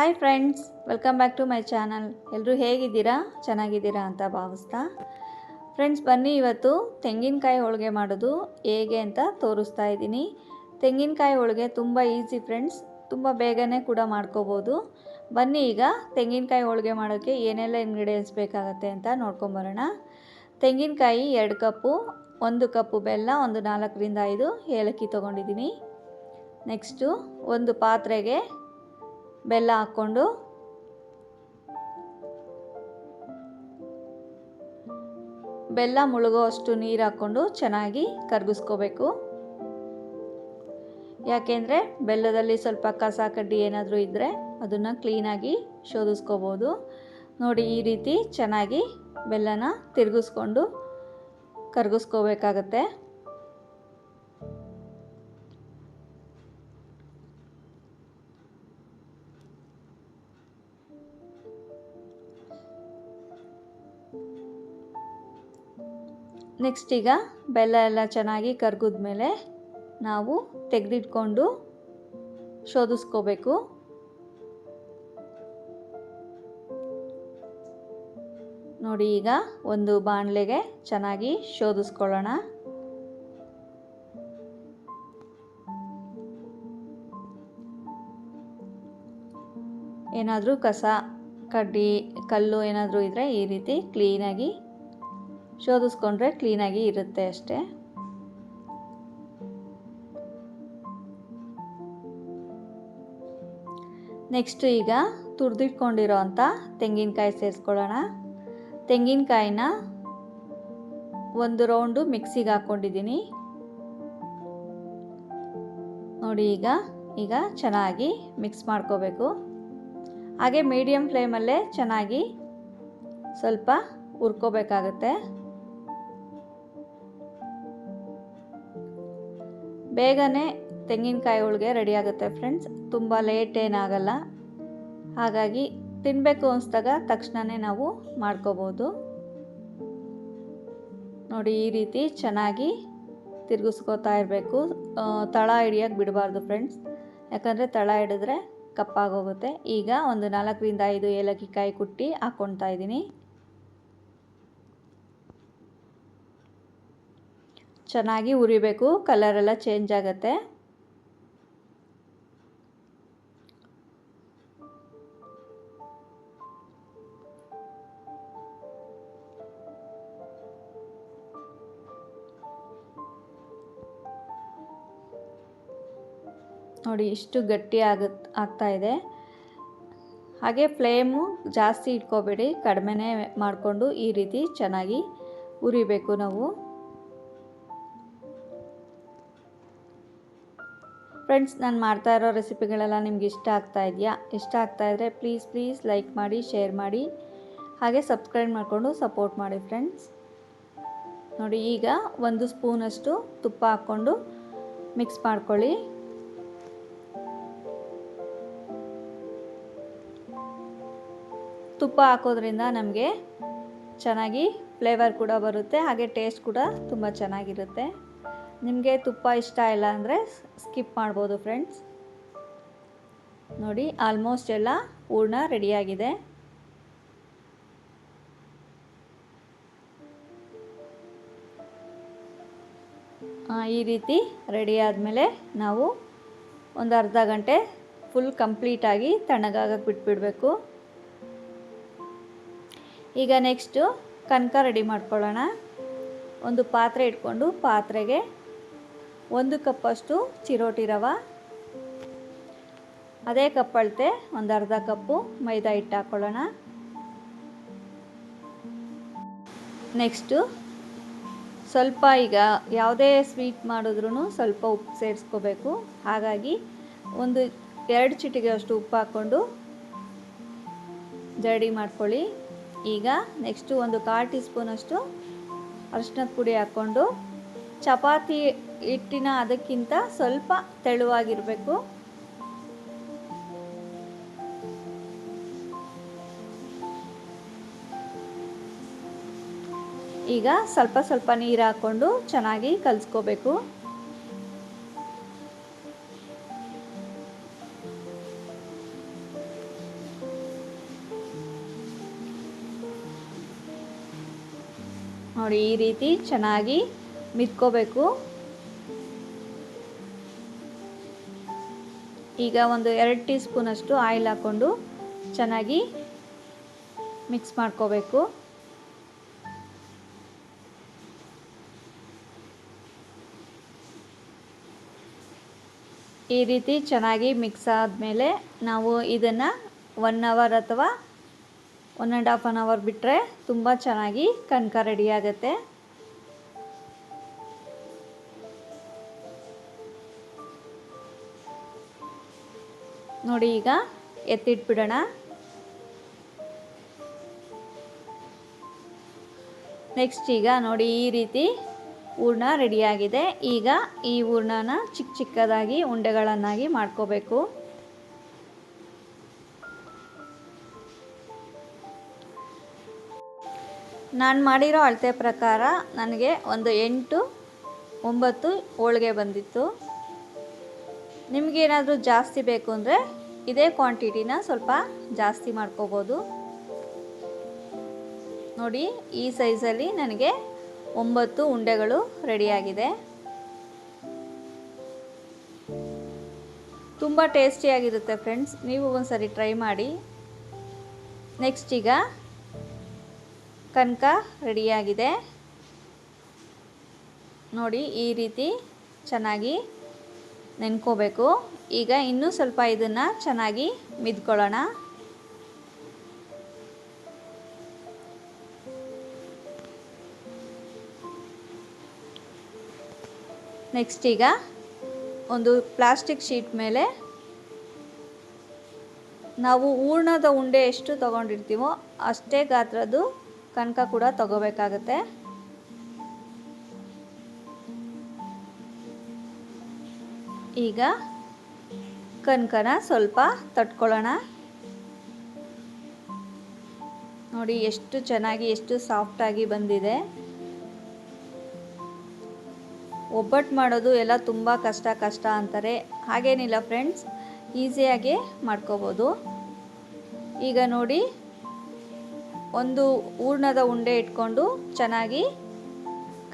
Hi friends, welcome back to my channel. ಎಲ್ಲರೂ ಹೇಗಿದ್ದೀರಾ? ಚೆನ್ನಾಗಿದ್ದೀರಾ ಅಂತ ಭಾವಿಸ್ತಾ ಫ್ರೆಂಡ್ಸ್, ಬನ್ನಿ ಇವತ್ತು ತೆಂಗಿನಕಾಯಿ ಹೋಳಿಗೆ ಮಾಡೋದು ಹೇಗೆ ಅಂತ ತೋರಿಸ್ತಾ ಇದ್ದೀನಿ. ತೆಂಗಿನಕಾಯಿ ಹೋಳಿಗೆ ತುಂಬ ಈಸಿ ಫ್ರೆಂಡ್ಸ್, ತುಂಬ ಬೇಗನೆ ಕೂಡ ಮಾಡ್ಕೋಬೋದು. ಬನ್ನಿ ಈಗ ತೆಂಗಿನಕಾಯಿ ಹೋಳಿಗೆ ಮಾಡೋಕ್ಕೆ ಏನೆಲ್ಲ ಇಂಗ್ರೀಡಿಯೆಂಟ್ಸ್ ಬೇಕಾಗುತ್ತೆ ಅಂತ ನೋಡ್ಕೊಂಬರೋಣ. ತೆಂಗಿನಕಾಯಿ 2 ಕಪ್ಪು, 1 ಕಪ್ಪು ಬೆಲ್ಲ, ಒಂದು 4ರಿಂದ 5 ಏಲಕ್ಕಿ ತೊಗೊಂಡಿದ್ದೀನಿ. ನೆಕ್ಸ್ಟು ಒಂದು ಪಾತ್ರೆಗೆ ಬೆಲ್ಲ ಹಾಕ್ಕೊಂಡು ಬೆಲ್ಲ ಮುಳುಗೋ ಅಷ್ಟು ನೀರು ಹಾಕ್ಕೊಂಡು ಚೆನ್ನಾಗಿ ಕರಗಿಸ್ಕೋಬೇಕು. ಯಾಕೆಂದರೆ ಬೆಲ್ಲದಲ್ಲಿ ಸ್ವಲ್ಪ ಕಸ ಕಡ್ಡಿ ಏನಾದರೂ ಇದ್ದರೆ ಅದನ್ನು ಕ್ಲೀನಾಗಿ ಶೋಧಿಸ್ಕೋಬೋದು. ನೋಡಿ, ಈ ರೀತಿ ಚೆನ್ನಾಗಿ ಬೆಲ್ಲನ ತಿರುಗಿಸ್ಕೊಂಡು ಕರಗಿಸ್ಕೋಬೇಕಾಗತ್ತೆ. ನೆಕ್ಸ್ಟ್ ಈಗ ಬೆಲ್ಲ ಎಲ್ಲ ಚೆನ್ನಾಗಿ ಕರಗಿದ್ಮೇಲೆ ನಾವು ತೆಗೆದಿಟ್ಕೊಂಡು ಶೋಧಿಸ್ಕೋಬೇಕು. ನೋಡಿ, ಈಗ ಒಂದು ಬಾಣಲೆಗೆ ಚೆನ್ನಾಗಿ ಶೋಧಿಸ್ಕೊಳ್ಳೋಣ. ಏನಾದರೂ ಕಸ ಕಡ್ಡಿ ಕಲ್ಲು ಏನಾದರೂ ಇದ್ದರೆ ಈ ರೀತಿ ಕ್ಲೀನಾಗಿ ಶೋಧಿಸ್ಕೊಂಡ್ರೆ ಕ್ಲೀನಾಗಿ ಇರುತ್ತೆ ಅಷ್ಟೇ. ನೆಕ್ಸ್ಟ್ ಈಗ ತುರಿದಿಟ್ಕೊಂಡಿರೋ ಅಂಥ ತೆಂಗಿನಕಾಯಿ ಸೇರಿಸ್ಕೊಳ್ಳೋಣ. ತೆಂಗಿನಕಾಯಿನ ಒಂದು ರೌಂಡು ಮಿಕ್ಸಿಗೆ ಹಾಕ್ಕೊಂಡಿದ್ದೀನಿ. ನೋಡಿ, ಈಗ ಚೆನ್ನಾಗಿ ಮಿಕ್ಸ್ ಮಾಡ್ಕೋಬೇಕು. ಹಾಗೆ ಮೀಡಿಯಮ್ ಫ್ಲೇಮಲ್ಲೇ ಚೆನ್ನಾಗಿ ಸ್ವಲ್ಪ ಹುರ್ಕೋಬೇಕಾಗತ್ತೆ. ಬೇಗನೆ ತೆಂಗಿನಕಾಯಿ ಹೋಳಿಗೆ ರೆಡಿ ಆಗುತ್ತೆ ಫ್ರೆಂಡ್ಸ್, ತುಂಬ ಲೇಟ್ ಏನಾಗಲ್ಲ. ಹಾಗಾಗಿ ತಿನ್ನಬೇಕು ಅನಿಸಿದಾಗ ತಕ್ಷಣವೇ ನಾವು ಮಾಡ್ಕೋಬೋದು. ನೋಡಿ, ಈ ರೀತಿ ಚೆನ್ನಾಗಿ ತಿರುಗಿಸ್ಕೋತಾ ಇರಬೇಕು. ತಳ ಹಿಡಿಯೋಕ್ಕೆ ಬಿಡಬಾರ್ದು ಫ್ರೆಂಡ್ಸ್, ಯಾಕಂದರೆ ತಳ ಹಿಡಿದ್ರೆ ಕಪ್ಪಾಗೋಗುತ್ತೆ. ಈಗ ಒಂದು 4ರಿಂದ 5 ಏಲಕ್ಕಿ ಕಾಯಿ ಕುಟ್ಟಿ ಹಾಕ್ಕೊಳ್ತಾ ಇದ್ದೀನಿ. ಚೆನ್ನಾಗಿ ಹುರಿಬೇಕು, ಕಲರೆಲ್ಲ ಚೇಂಜ್ ಆಗುತ್ತೆ. ನೋಡಿ, ಇಷ್ಟು ಗಟ್ಟಿ ಆಗ್ತಾ ಇದೆ. ಹಾಗೆ ಫ್ಲೇಮು ಜಾಸ್ತಿ ಇಟ್ಕೋಬೇಡಿ, ಕಡಿಮೆನೇ ಮಾಡಿಕೊಂಡು ಈ ರೀತಿ ಚೆನ್ನಾಗಿ ಹುರಿಬೇಕು ನಾವು. ಫ್ರೆಂಡ್ಸ್, ನಾನು ಮಾಡ್ತಾ ಇರೋ ರೆಸಿಪಿಗಳೆಲ್ಲ ನಿಮ್ಗೆ ಇಷ್ಟ ಆಗ್ತಾ ಇದೆಯಾ? ಇಷ್ಟ ಆಗ್ತಾ ಇದ್ದರೆ ಪ್ಲೀಸ್ ಲೈಕ್ ಮಾಡಿ, ಶೇರ್ ಮಾಡಿ, ಹಾಗೆ ಸಬ್ಸ್ಕ್ರೈಬ್ ಮಾಡಿಕೊಂಡು ಸಪೋರ್ಟ್ ಮಾಡಿ ಫ್ರೆಂಡ್ಸ್. ನೋಡಿ, ಈಗ 1 ಸ್ಪೂನಷ್ಟು ತುಪ್ಪ ಹಾಕ್ಕೊಂಡು ಮಿಕ್ಸ್ ಮಾಡ್ಕೊಳ್ಳಿ. ತುಪ್ಪ ಹಾಕೋದ್ರಿಂದ ನಮಗೆ ಚೆನ್ನಾಗಿ ಫ್ಲೇವರ್ ಕೂಡ ಬರುತ್ತೆ, ಹಾಗೆ ಟೇಸ್ಟ್ ಕೂಡ ತುಂಬ ಚೆನ್ನಾಗಿರುತ್ತೆ. ನಿಮಗೆ ತುಪ್ಪ ಇಷ್ಟ ಇಲ್ಲ ಅಂದರೆ ಸ್ಕಿಪ್ ಮಾಡ್ಬೋದು ಫ್ರೆಂಡ್ಸ್. ನೋಡಿ, ಆಲ್ಮೋಸ್ಟ್ ಎಲ್ಲ ಹೂರ್ಣ ರೆಡಿಯಾಗಿದೆ. ಈ ರೀತಿ ರೆಡಿ ಆದಮೇಲೆ ನಾವು ಒಂದು ಅರ್ಧ ಗಂಟೆ ಫುಲ್ ಕಂಪ್ಲೀಟಾಗಿ ತಣ್ಣಗಾಗಕ್ಕೆ ಬಿಟ್ಬಿಡಬೇಕು. ಈಗ ನೆಕ್ಸ್ಟು ಕನಕ ರೆಡಿ ಮಾಡ್ಕೊಳ್ಳೋಣ. ಒಂದು ಪಾತ್ರೆ ಇಟ್ಕೊಂಡು ಪಾತ್ರೆಗೆ 1 ಕಪ್ಪಷ್ಟು ಚಿರೋಟಿ ರವೆ, ಅದೇ ಕಪ್ ಅಳತೆ ಒಂದು ಅರ್ಧ ಕಪ್ಪು ಮೈದಾ ಹಿಟ್ಟು ಹಾಕ್ಕೊಳ್ಳೋಣ. ನೆಕ್ಸ್ಟು ಸ್ವಲ್ಪ, ಈಗ ಯಾವುದೇ ಸ್ವೀಟ್ ಮಾಡಿದ್ರೂ ಸ್ವಲ್ಪ ಉಪ್ಪು ಸೇರಿಸ್ಕೋಬೇಕು. ಹಾಗಾಗಿ 2 ಚಿಟಿಕೆ ಅಷ್ಟು ಉಪ್ಪು ಹಾಕ್ಕೊಂಡು ಜರಡಿ ಮಾಡ್ಕೊಳ್ಳಿ. ಈಗ ನೆಕ್ಸ್ಟು ಒಂದು 1/4 ಟೀ ಸ್ಪೂನಷ್ಟು ಅರಿಶಿನದ ಪುಡಿ ಹಾಕ್ಕೊಂಡು, ಚಪಾತಿ ಹಿಟ್ಟಿನ ಅದಕ್ಕಿಂತ ಸ್ವಲ್ಪ ತೆಳುವಾಗಿರಬೇಕು. ಈಗ ಸ್ವಲ್ಪ ನೀರು ಹಾಕ್ಕೊಂಡು ಚೆನ್ನಾಗಿ ಕಲಿಸ್ಕೋಬೇಕು. ನೋಡಿ ಈ ರೀತಿ ಚೆನ್ನಾಗಿ ಮಿದ್ಕೋಬೇಕು. ಈಗ ಒಂದು 2 ಟೀ ಸ್ಪೂನಷ್ಟು ಆಯಿಲ್ ಹಾಕ್ಕೊಂಡು ಚೆನ್ನಾಗಿ ಮಿಕ್ಸ್ ಮಾಡ್ಕೋಬೇಕು. ಈ ರೀತಿ ಚೆನ್ನಾಗಿ ಮಿಕ್ಸ್ ಆದಮೇಲೆ ನಾವು ಇದನ್ನು 1 ಅವರ್ ಅಥವಾ 1.5 ಅವರ್ ಬಿಟ್ಟರೆ ತುಂಬ ಚೆನ್ನಾಗಿ ಕನಕ ರೆಡಿ ಆಗುತ್ತೆ. ನೋಡಿ ಈಗ ಎತ್ತಿಟ್ಬಿಡೋಣ. ನೆಕ್ಸ್ಟ್ ಈಗ ನೋಡಿ ಈ ರೀತಿ ಹೂರ್ಣ ರೆಡಿಯಾಗಿದೆ. ಈಗ ಈ ಹೂರ್ಣನ ಚಿಕ್ಕ ಚಿಕ್ಕದಾಗಿ ಉಂಡೆಗಳನ್ನಾಗಿ ಮಾಡ್ಕೋಬೇಕು. ನಾನು ಮಾಡಿರೋ ಅಳತೆ ಪ್ರಕಾರ ನನಗೆ ಒಂದು 8-9 ಹೋಳಿಗೆ ಬಂದಿತ್ತು. ನಿಮಗೇನಾದರೂ ಜಾಸ್ತಿ ಬೇಕು ಅಂದರೆ ಇದೇ ಕ್ವಾಂಟಿಟಿನ ಸ್ವಲ್ಪ ಜಾಸ್ತಿ ಮಾಡ್ಕೋಬೋದು. ನೋಡಿ ಈ ಸೈಜಲ್ಲಿ ನನಗೆ 9 ಉಂಡೆಗಳು ರೆಡಿಯಾಗಿದೆ. ತುಂಬ ಟೇಸ್ಟಿಯಾಗಿರುತ್ತೆ ಫ್ರೆಂಡ್ಸ್, ನೀವು ಒಂದ್ಸರಿ ಟ್ರೈ ಮಾಡಿ. ನೆಕ್ಸ್ಟ್ ಈಗ ಕನಕ ರೆಡಿಯಾಗಿದೆ. ನೋಡಿ ಈ ರೀತಿ ಚೆನ್ನಾಗಿ ನೆನ್ಕೋಬೇಕು. ಈಗ ಇನ್ನೂ ಸ್ವಲ್ಪ ಇದನ್ನು ಚೆನ್ನಾಗಿ ಮಿದ್ಕೊಳ್ಳೋಣ. ನೆಕ್ಸ್ಟ್ ಈಗ ಒಂದು ಪ್ಲಾಸ್ಟಿಕ್ ಶೀಟ್ ಮೇಲೆ ನಾವು ಹೂರ್ಣದ ಉಂಡೆ ಎಷ್ಟು ತಗೊಂಡಿರ್ತೀವೋ ಅಷ್ಟೇ ಗಾತ್ರದ್ದು ಕನಕ ಕೂಡ ತಗೋಬೇಕಾಗತ್ತೆ. ಈಗ ಕನಕನ ಸ್ವಲ್ಪ ತಟ್ಕೊಳ್ಳೋಣ. ನೋಡಿ ಎಷ್ಟು ಚೆನ್ನಾಗಿ ಎಷ್ಟು ಸಾಫ್ಟಾಗಿ ಬಂದಿದೆ. ಒಬ್ಬಟ್ಟು ಮಾಡೋದು ಎಲ್ಲ ತುಂಬ ಕಷ್ಟ ಅಂತಾರೆ. ಹಾಗೇನಿಲ್ಲ ಫ್ರೆಂಡ್ಸ್, ಈಸಿಯಾಗಿ ಮಾಡ್ಕೋಬೋದು. ಈಗ ನೋಡಿ ಒಂದು ಹೂರ್ಣದ ಉಂಡೆ ಇಟ್ಕೊಂಡು ಚೆನ್ನಾಗಿ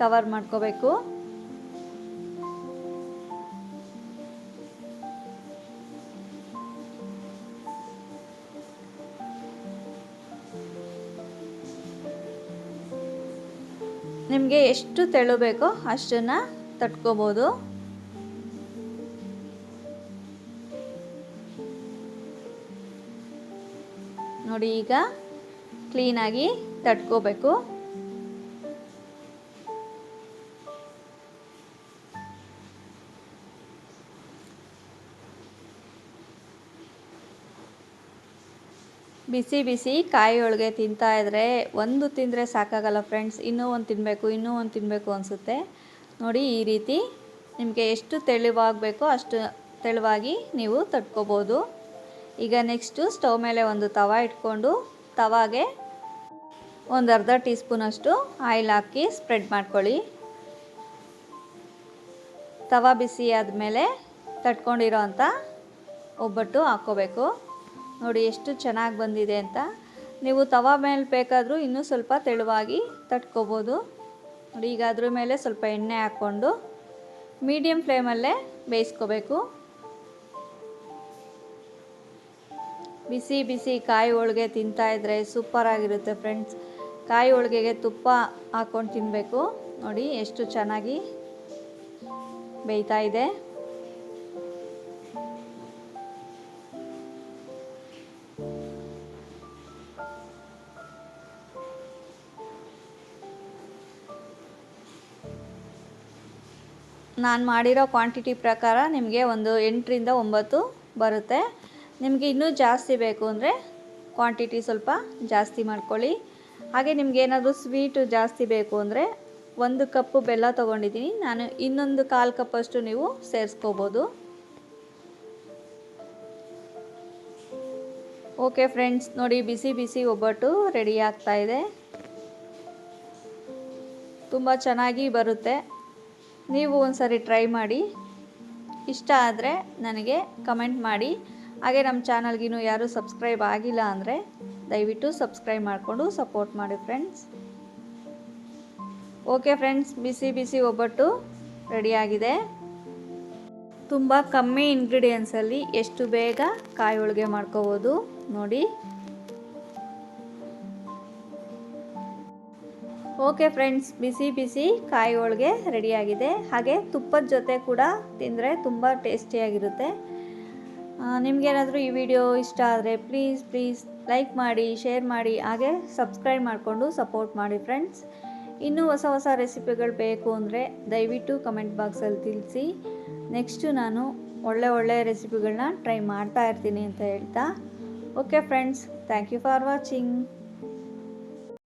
ಕವರ್ ಮಾಡ್ಕೋಬೇಕು. ನಿಮಗೆ ಎಷ್ಟು ತೆಳು ಬೇಕೋ ಅಷ್ಟನ್ನು ತಟ್ಕೋಬೋದು. ನೋಡಿ ಈಗ ಕ್ಲೀನಾಗಿ ತಟ್ಕೋಬೇಕು. ಬಿಸಿ ಬಿಸಿ ಕಾಯಿ ಹೋಳಿಗೆ ತಿಂತಾ ಇದ್ದರೆ ಒಂದು ತಿಂದರೆ ಸಾಕಾಗಲ್ಲ ಫ್ರೆಂಡ್ಸ್, ಇನ್ನೂ ಒಂದು ತಿನ್ನಬೇಕು ಅನಿಸುತ್ತೆ. ನೋಡಿ ಈ ರೀತಿ ನಿಮಗೆ ಎಷ್ಟು ತೆಳುವಾಗಬೇಕೋ ಅಷ್ಟು ತೆಳುವಾಗಿ ನೀವು ತಟ್ಕೋಬೋದು. ಈಗ ನೆಕ್ಸ್ಟು ಸ್ಟವ್ ಮೇಲೆ ಒಂದು ತವ ಇಟ್ಕೊಂಡು ತವಾಗೆ ಒಂದು ಅರ್ಧ ಟೀ ಸ್ಪೂನಷ್ಟು ಆಯಿಲ್ ಹಾಕಿ ಸ್ಪ್ರೆಡ್ ಮಾಡ್ಕೊಳ್ಳಿ. ತವ ಬಿಸಿ ಆದಮೇಲೆ ತಟ್ಕೊಂಡಿರೋ ಅಂಥ ಒಬ್ಬಟ್ಟು ಹಾಕ್ಕೋಬೇಕು. ನೋಡಿ ಎಷ್ಟು ಚೆನ್ನಾಗಿ ಬಂದಿದೆ ಅಂತ. ನೀವು ತವ ಮೇಲೆ ಬೇಕಾದರೂ ಇನ್ನೂ ಸ್ವಲ್ಪ ತೆಳುವಾಗಿ ತಟ್ಕೋಬೋದು. ನೋಡಿ ಈಗ ಅದ್ರ ಮೇಲೆ ಸ್ವಲ್ಪ ಎಣ್ಣೆ ಹಾಕ್ಕೊಂಡು ಮೀಡಿಯಮ್ ಫ್ಲೇಮಲ್ಲೇ ಬೇಯಿಸ್ಕೋಬೇಕು. ಬಿಸಿ ಬಿಸಿ ಕಾಯಿ ಹೋಳಿಗೆ ತಿಂತಾಯಿದ್ರೆ ಸೂಪರಾಗಿರುತ್ತೆ ಫ್ರೆಂಡ್ಸ್. ಕಾಯಿ ಹೋಳಿಗೆಗೆ ತುಪ್ಪ ಹಾಕ್ಕೊಂಡು ತಿನ್ನಬೇಕು. ನೋಡಿ ಎಷ್ಟು ಚೆನ್ನಾಗಿ ಬೇಯ್ತಾ ಇದೆ. ನಾನು ಮಾಡಿರೋ ಕ್ವಾಂಟಿಟಿ ಪ್ರಕಾರ ನಿಮಗೆ ಒಂದು 8-9 ಬರುತ್ತೆ. ನಿಮಗೆ ಇನ್ನೂ ಜಾಸ್ತಿ ಬೇಕು ಅಂದರೆ ಕ್ವಾಂಟಿಟಿ ಸ್ವಲ್ಪ ಜಾಸ್ತಿ ಮಾಡ್ಕೊಳ್ಳಿ. ಹಾಗೆ ನಿಮಗೇನಾದರೂ ಸ್ವೀಟು ಜಾಸ್ತಿ ಬೇಕು ಅಂದರೆ 1 ಕಪ್ಪು ಬೆಲ್ಲ ತೊಗೊಂಡಿದ್ದೀನಿ ನಾನು, ಇನ್ನೊಂದು 1/4 ಕಪ್ಪಷ್ಟು ನೀವು ಸೇರಿಸ್ಕೋಬೋದು. ಓಕೆ ಫ್ರೆಂಡ್ಸ್, ನೋಡಿ ಬಿಸಿ ಬಿಸಿ ಒಬ್ಬಟ್ಟು ರೆಡಿ ಆಗ್ತಾ ಇದೆ. ತುಂಬ ಚೆನ್ನಾಗಿ ಬರುತ್ತೆ. ನೀವು ಒಂದ್ಸರಿ ಟ್ರೈ ಮಾಡಿ. ಇಷ್ಟ ಆದರೆ ನನಗೆ ಕಮೆಂಟ್ ಮಾಡಿ. ಹಾಗೆ ನಮ್ಮ ಚಾನಲ್ಗಿನ್ನೂ ಯಾರೂ ಸಬ್ಸ್ಕ್ರೈಬ್ ಆಗಿಲ್ಲ ಅಂದರೆ ದಯವಿಟ್ಟು ಸಬ್ಸ್ಕ್ರೈಬ್ ಮಾಡಿಕೊಂಡು ಸಪೋರ್ಟ್ ಮಾಡಿ ಫ್ರೆಂಡ್ಸ್. ಓಕೆ ಫ್ರೆಂಡ್ಸ್, ಬಿಸಿ ಬಿಸಿ ಒಬ್ಬಟ್ಟು ರೆಡಿಯಾಗಿದೆ. ತುಂಬ ಕಮ್ಮಿ ಇಂಗ್ರೀಡಿಯೆಂಟ್ಸಲ್ಲಿ ಎಷ್ಟು ಬೇಗ ಕಾಯಿ ಹೋಳಿಗೆ ಮಾಡ್ಕೋಬೋದು ನೋಡಿ. ಓಕೆ ಫ್ರೆಂಡ್ಸ್, ಬಿಸಿ ಬಿಸಿ ಕಾಯಿ ಹೋಳಿಗೆ ರೆಡಿಯಾಗಿದೆ. ಹಾಗೆ ತುಪ್ಪದ ಜೊತೆ ಕೂಡ ತಿಂದರೆ ತುಂಬ ಟೇಸ್ಟಿಯಾಗಿರುತ್ತೆ. ನಿಮಗೇನಾದರೂ ಈ ವಿಡಿಯೋ ಇಷ್ಟ ಆದರೆ ಪ್ಲೀಸ್ ಲೈಕ್ ಮಾಡಿ, ಶೇರ್ ಮಾಡಿ, ಹಾಗೆ ಸಬ್ಸ್ಕ್ರೈಬ್ ಮಾಡಿಕೊಂಡು ಸಪೋರ್ಟ್ ಮಾಡಿ ಫ್ರೆಂಡ್ಸ್. ಇನ್ನೂ ಹೊಸ ರೆಸಿಪಿಗಳು ಬೇಕು ಅಂದರೆ ದಯವಿಟ್ಟು ಕಮೆಂಟ್ ಬಾಕ್ಸಲ್ಲಿ ತಿಳಿಸಿ. ನೆಕ್ಸ್ಟು ನಾನು ಒಳ್ಳೆ ರೆಸಿಪಿಗಳನ್ನ ಟ್ರೈ ಮಾಡ್ತಾ ಇರ್ತೀನಿ ಅಂತ ಹೇಳ್ತಾ, okay friends, thank you for watching.